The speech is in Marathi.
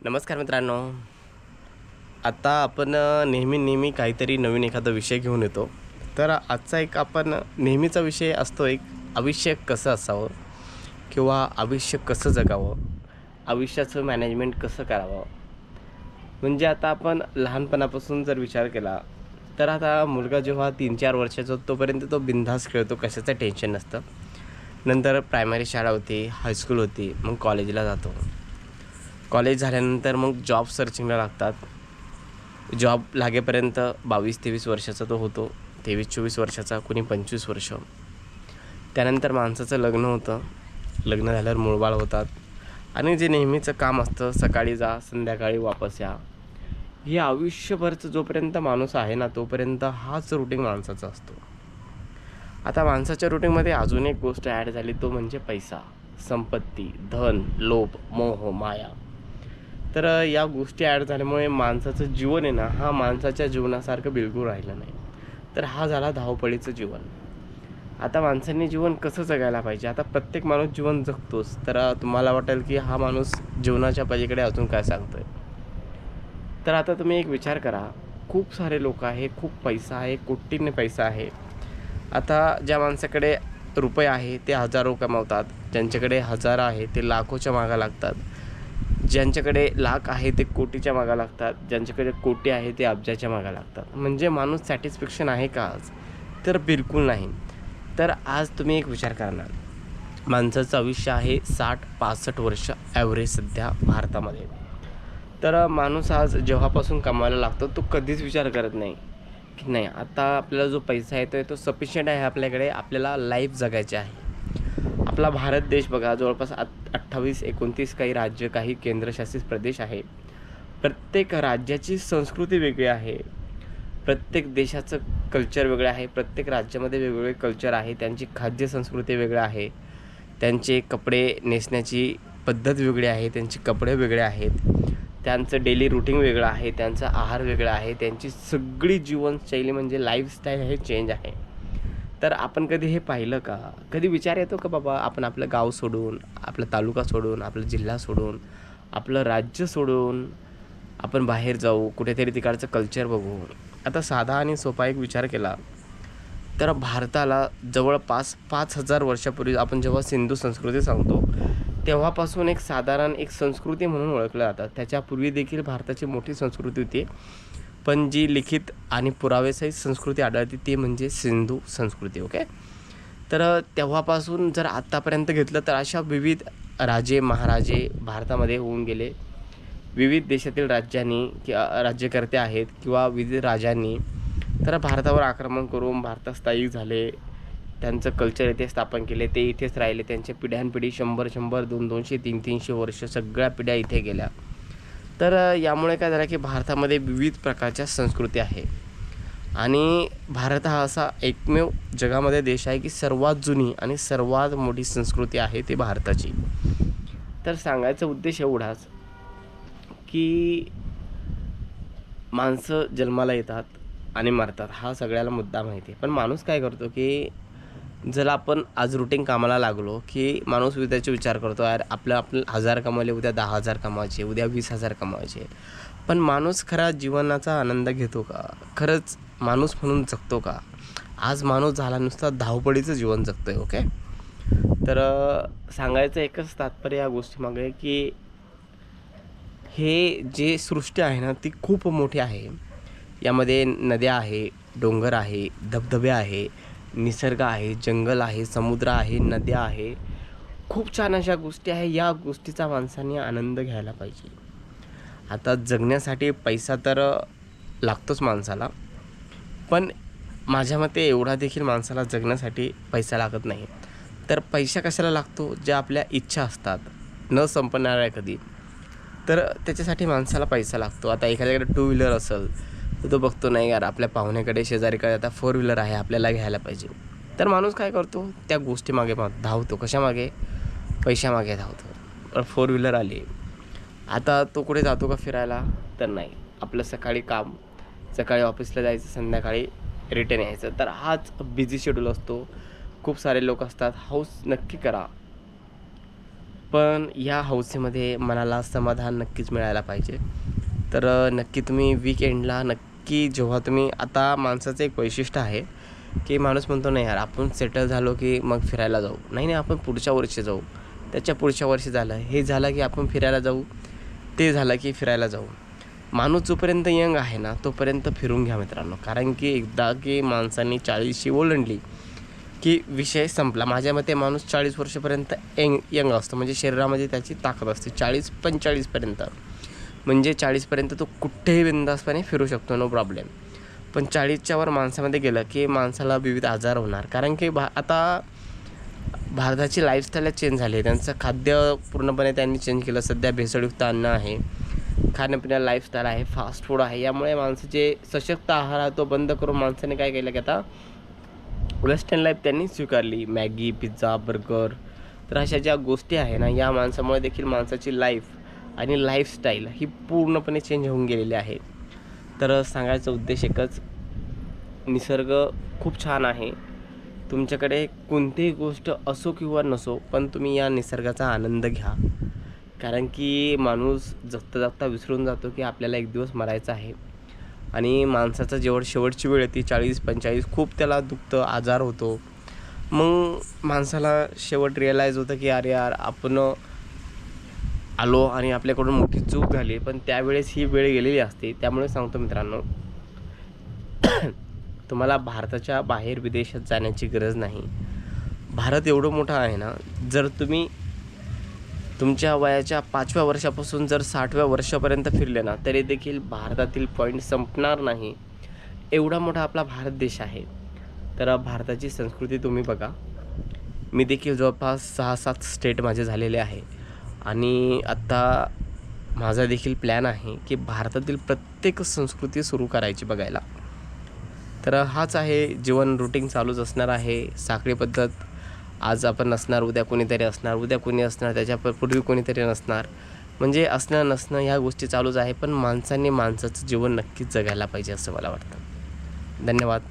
नमस्कार मित्रांनो. आता आपण नेहमी काहीतरी नवीन एखादा विषय घेऊन येतो. तर आजचा एक आपण नेहमीचा विषय असतो, एक आयुष्य कसं असावं किंवा आयुष्य कसं जगावं, आयुष्याचं मॅनेजमेंट कसं करावं. म्हणजे आता आपण लहानपणापासून जर विचार केला, तर आता मुलगा जेव्हा 3-4 वर्षाचा होतो तोपर्यंत तो बिनधास्त खेळतो, कशाचं टेन्शन नसतं. नंतर प्रायमरी शाळा होती, हायस्कूल होती, मग कॉलेजला जातो. कॉलेज झाल्यानंतर मग जॉब सर्चिंगला लागतात. जॉब लागेपर्यंत 22-23 वर्षाचा तो होतो, 23-24 वर्षाचा, कुणी 25 वर्ष. त्यानंतर माणसाचं लग्न होतं. लग्न झाल्यावर मूळबाळ होतात आणि जे नेहमीचं काम असतं, सकाळी जा संध्याकाळी वापस या, हे आयुष्यभरचं जोपर्यंत माणूस आहे ना तोपर्यंत हाच रुटीन माणसाचा असतो. आता माणसाच्या रुटीनमध्ये अजून एक गोष्ट ॲड झाली, तो म्हणजे पैसा, संपत्ती, धन, लोभ, मोह, माया. तर या गोष्टी ॲड झाल्यामुळे माणसाचं जीवन आहे ना, हा माणसाच्या जीवनासारखं बिलकुल राहिलं नाही. तर हा झाला धावपळीचं जीवन. आता माणसांनी जीवन कसं जगायला पाहिजे. आता प्रत्येक माणूस जीवन जगतोच, तर तुम्हाला वाटेल की हा माणूस जीवनाच्या पलीकडे अजून काय सांगतोय. तर आता तुम्ही एक विचार करा, खूप सारे लोक आहे, खूप पैसा आहे, कोटींनी पैसा आहे. आता ज्या माणसाकडे रुपये आहे ते हजारो कमावतात, ज्यांच्याकडे हजार आहे ते लाखोच्या मागं लागतात, ज्यांच्याकडे लाख आहे ते कोटीच्या मागं लागतात, ज्यांच्याकडे कोटी आहे ते अब्जाच्या मागं लागतात. म्हणजे माणूस सॅटिस्फॅक्शन आहे का आज? तर बिलकुल नाही. तर आज तुम्ही एक विचार करणार, माणसाचं आयुष्य आहे 60-65 वर्ष ॲव्हरेज सध्या भारतामध्ये. तर माणूस आज जेव्हापासून कमवायला लागतो तो कधीच विचार करत नाही की नाही आता आपल्याला जो पैसा येतो आहे तो सफिशियंट आहे आपल्याकडे, आपल्याला लाईफ जगायची आहे. आपला भारत देश बघा, जवळपास 28-29 काही राज्य, काही केंद्रशासित प्रदेश आहे. प्रत्येक राज्याची संस्कृती वेगळी आहे, प्रत्येक देशाचं कल्चर वेगळं आहे, प्रत्येक राज्यामध्ये वेगवेगळे कल्चर आहे, त्यांची खाद्य संस्कृती वेगळं आहे, त्यांचे कपडे नेसण्याची पद्धत वेगळी आहे, त्यांचे कपडे वेगळे आहेत, त्यांचं डेली रुटीन वेगळं आहे, त्यांचा आहार वेगळा आहे, त्यांची सगळी जीवनशैली म्हणजे लाईफस्टाईल हे चेंज आहे. तर आपण कधी हे पाहिलं का? कधी विचार येतो का बाबा आपण आपलं गाव सोडून, आपला तालुका सोडून, आपला जिल्हा सोडून, आपलं राज्य सोडून आपण बाहेर जाऊ, कुठेतरी तिकडचं कल्चर बघू. आता साधा आणि सोपा एक विचार केला तर भारताला जवळपास 5,000 वर्षापूर्वी आपण जेव्हा सिंधू संस्कृती सांगतो तेव्हापासून एक साधारण एक संस्कृती म्हणून ओळखलं जातं. त्याच्यापूर्वी देखील भारताची मोठी संस्कृती होती, पण जी लिखित आणि पुरावेसहित संस्कृती आढळते ती म्हणजे सिंधू संस्कृती. ओके. तर तेव्हापासून जर आत्तापर्यंत घेतलं तर अशा विविध राजे महाराजे भारतामध्ये होऊन गेले. विविध देशातील राज्यांनी राज्यकर्ते आहेत किंवा विविध राजांनी तर भारतावर आक्रमण करून भारतात स्थायिक झाले. त्यांचं कल्चर इथे स्थापन केले, ते इथेच राहिले. त्यांच्या पिढ्यानपिढी 100-100, 200-200, 300-300 वर्ष सगळ्या पिढ्या इथे गेल्या. तर यामुळे काय झालं की भारतामध्ये विविध प्रकारच्या संस्कृती आहे आणि भारत हा असा एकमेव जगामध्ये देश आहे की सर्वात जुनी आणि सर्वात मोठी संस्कृती आहे ती भारताची. तर सांगायचा उद्देश एवढाच की माणसं जन्माला येतात आणि मरतात, हा सगळ्याला मुद्दा माहिती आहे. पण माणूस काय करतो की जर आपण आज रुटीन कामाला लागलो की माणूस उद्याचे विचार करतो, यार आपलं 1000 कमावले, उद्या 10,000 कमावायचे, उद्या 20,000 कमावायचे. पण माणूस खरा जीवनाचा आनंद घेतो का? खरंच माणूस म्हणून जगतो का? आज माणूस झाला नुसता धावपळीचं जीवन जगतोय. ओके. तर सांगायचं एकच तात्पर्य या गोष्टीमागे की हे जे सृष्टी आहे ना ती खूप मोठी आहे. यामध्ये नद्या आहे, डोंगर आहे, धबधबे आहे, निसर्ग आहे, जंगल आहे, समुद्र आहे, नद्या आहे, खूप छान अशा गोष्टी आहे. या गोष्टीचा माणसाने आनंद घ्यायला पाहिजे. आता जगण्यासाठी पैसा तर लागतोच माणसाला, पण माझ्या मते एवढा देखील माणसाला जगण्यासाठी पैसा लागत नाही. तर पैसा कशाला लागतो? ज्या आपल्या इच्छा असतात न संपणाऱ्या कधी, तर त्याच्यासाठी माणसाला पैसा लागतो. आता एखाद्याकडे 2 व्हीलर असेल तर तो बघतो, नाही यार आपल्या पाहुण्याकडे शेजारीकडे आता 4 व्हीलर आहे, आपल्याला घ्यायला पाहिजे. तर माणूस काय करतो? त्या गोष्टीमागे धावतो. कशामागे? पैशामागे धावतो. 4 व्हीलर आली, आता तो कुठे जातो का फिरायला? तर नाही. आपलं सकाळी काम, सकाळी ऑफिसला जायचं, संध्याकाळी रिटर्न यायचं. तर हाच बिझी शेड्यूल असतो. खूप सारे लोक असतात. हौस नक्की करा, पण या हौसेमध्ये मनाला समाधान नक्कीच मिळायला पाहिजे. तर नक्की तुम्ही वीकेंडला नक्की जेव्हा तुम्ही आता माणसाचं एक वैशिष्ट्य आहे की माणूस म्हणतो नाही यार आपण सेटल झालो की मग फिरायला जाऊ. नाही नाही, आपण पुढच्या वर्षी जाऊ, त्याच्या पुढच्या वर्षी झालं, हे झालं की आपण फिरायला जाऊ, ते झालं की फिरायला जाऊ. माणूस जोपर्यंत यंग आहे ना तोपर्यंत फिरून घ्या मित्रांनो. कारण की एकदा की माणसांनी 40शी ओलांडली की विषय संपला. माझ्या मते माणूस 40 वर्षापर्यंत यंग असतो, म्हणजे शरीरामध्ये त्याची ताकद असते 40-45पर्यंत. म्हणजे 40पर्यंत तो कुठेही बिंदासपणे फिरू शकतो, नो प्रॉब्लेम. पण 40च्या वर माणसामध्ये गेलं की माणसाला विविध आजार होणार. कारण की आता भारताची लाईफस्टाईलच चेंज झाली आहे. त्यांचं खाद्य पूर्णपणे त्यांनी चेंज केलं. सध्या भेसळयुक्त अन्न आहे, खाण्यापिण्या लाईफस्टाईल आहे, फास्ट फूड आहे. यामुळे माणसाचे सशक्त आहार आहे तो बंद करून माणसाने काय केलं की आता वेस्टर्न लाईफ त्यांनी स्वीकारली. Maggi, pizza, burger. तर अशा ज्या गोष्टी आहे ना या माणसामुळे देखील माणसाची लाईफ आणि लाईफस्टाईल ही पूर्णपणे चेंज होऊन गेलेली आहे. तर सांगायचा उद्देश एकच, निसर्ग खूप छान आहे. तुमच्याकडे कोणतीही गोष्ट असो किंवा नसो पण तुम्ही या निसर्गाचा आनंद घ्या. कारण की माणूस जगता जगता विसरून जातो की आपल्याला एक दिवस मरायचं आहे. आणि माणसाचा जेव्हा शेवटची वेळ येते 40-45 खूप त्याला दुखतं, आजार होतो. मग माणसाला शेवट रिअलाईज होतं की अरे यार आपण आलो आणि आपल्याकडून मोठी चूक झाली. पण त्यावेळेस ही वेळ गेलेली असते. त्यामुळे सांगतो मित्रांनो, तुम्हाला भारताच्या बाहेर विदेशात जाण्याची गरज नाही. भारत एवढं मोठं आहे ना, जर तुम्ही तुमच्या वयाच्या 5व्या वर्षापासून जर 60व्या वर्षापर्यंत फिरले ना तरी देखील भारतातील पॉईंट संपणार नाही. एवढा मोठा आपला भारत देश आहे. तर भारताची संस्कृती तुम्ही बघा. मी देखील जवळपास 6-7 स्टेट माझे झालेले आहे. आणि आत्ता माझा देखील प्लॅन आहे की भारतातील प्रत्येक संस्कृती सुरू करायची बघायला. तर हाच आहे, जीवन रुटीन चालूच असणार आहे. साखळी पद्धत, आज आपण नसणार, उद्या कोणीतरी असणार, उद्या कोणी असणार, त्याच्या पूर्वी कोणीतरी नसणार. म्हणजे असणं नसणं ह्या गोष्टी चालूच आहे. पण माणसांनी माणसाचं जीवन नक्कीच जगायला पाहिजे असं मला वाटतं. धन्यवाद.